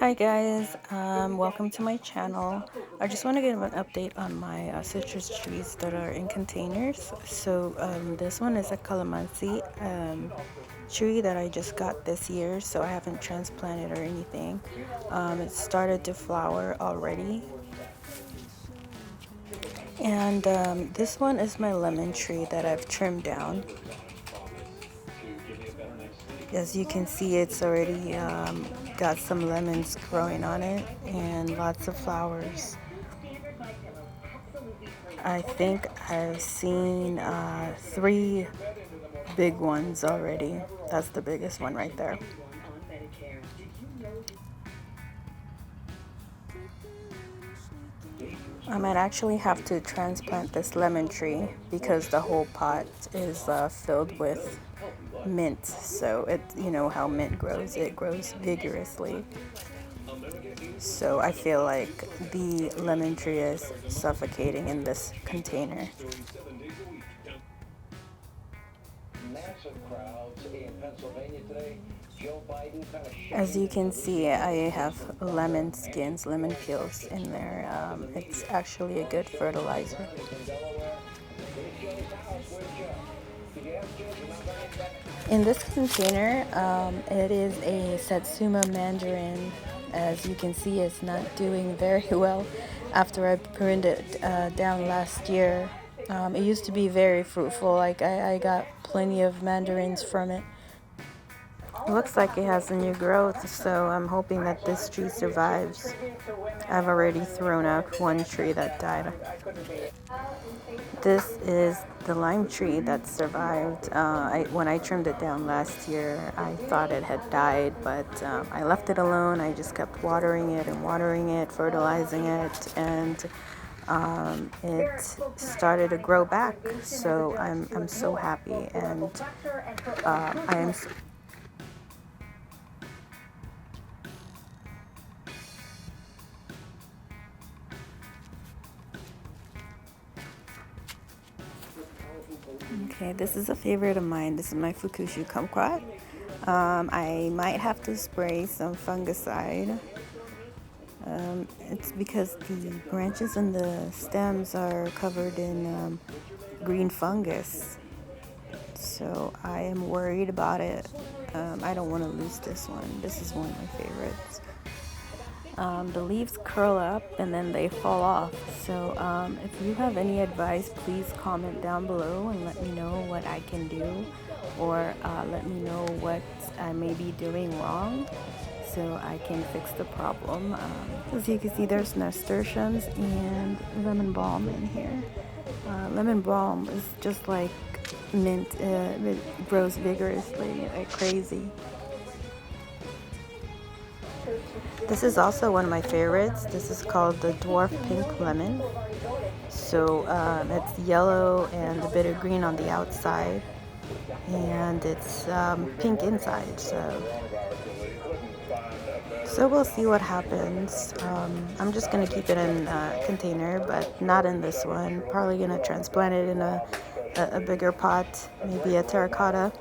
Hi guys, welcome to my channel. I just want to give an update on my citrus trees that are in containers. So this one is a calamansi tree that I just got this year, so I haven't transplanted or anything. It started to flower already. And this one is my lemon tree that I've trimmed down. As you can see, it's already got some lemons growing on it and lots of flowers. I think I've seen three big ones already. That's the biggest one right there. I might actually have to transplant this lemon tree because the whole pot is filled with mint. So you know how mint grows, it grows vigorously. So I feel like the lemon tree is suffocating in this container. As you can see, I have lemon skins, lemon peels in there. It's actually a good fertilizer. In this container, it is a Satsuma Mandarin. As you can see, it's not doing very well after I pruned it down last year. It used to be very fruitful, like I got plenty of mandarins from it. It looks like it has a new growth, so I'm hoping that this tree survives. I've already thrown out one tree that died. This is the lime tree that survived. When I trimmed it down last year, I thought it had died, but I left it alone. I just kept watering it, fertilizing it, and it started to grow back. So I'm so happy, and I am. Okay, this is a favorite of mine. This is my Fukushu Kumquat. I might have to spray some fungicide. It's because the branches and the stems are covered in green fungus. So I am worried about it. I don't want to lose this one. This is one of my favorites. The leaves curl up and then they fall off. So if you have any advice, please comment down below and let me know what I can do, or let me know what I may be doing wrong so I can fix the problem. As you can see, there's nasturtiums and lemon balm in here. Lemon balm is just like mint. It grows vigorously like crazy. This is also one of my favorites. This is called the Dwarf Pink Lemon. So it's yellow and a bit of green on the outside, and it's pink inside. So we'll see what happens. I'm just gonna keep it in a container, but not in this one. Probably gonna transplant it in a bigger pot, maybe a terracotta.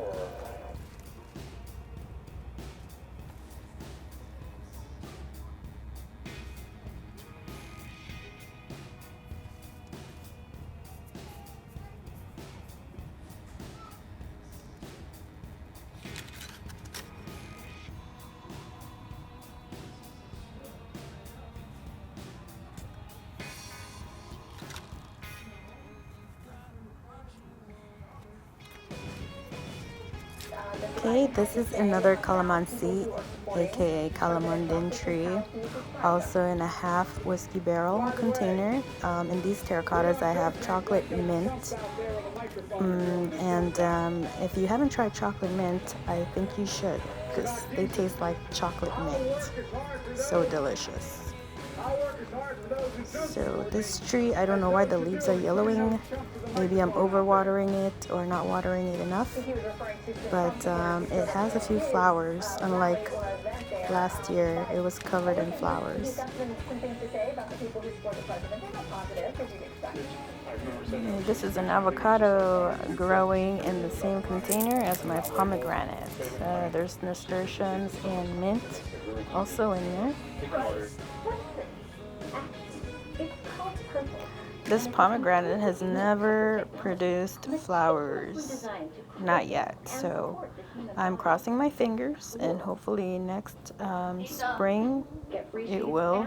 Okay, this is another calamansi, aka calamondin tree, also in a half whiskey barrel container. In these terracottas, I have chocolate mint. If you haven't tried chocolate mint, I think you should, because they taste like chocolate mint. So delicious. So this tree, I don't know why the leaves are yellowing. Maybe I'm overwatering it or not watering it enough. But it has a few flowers, unlike last year, it was covered in flowers. And this is an avocado growing in the same container as my pomegranate. There's nasturtiums and mint. also in there. This pomegranate has never produced flowers, not yet, so I'm crossing my fingers and hopefully next spring it will.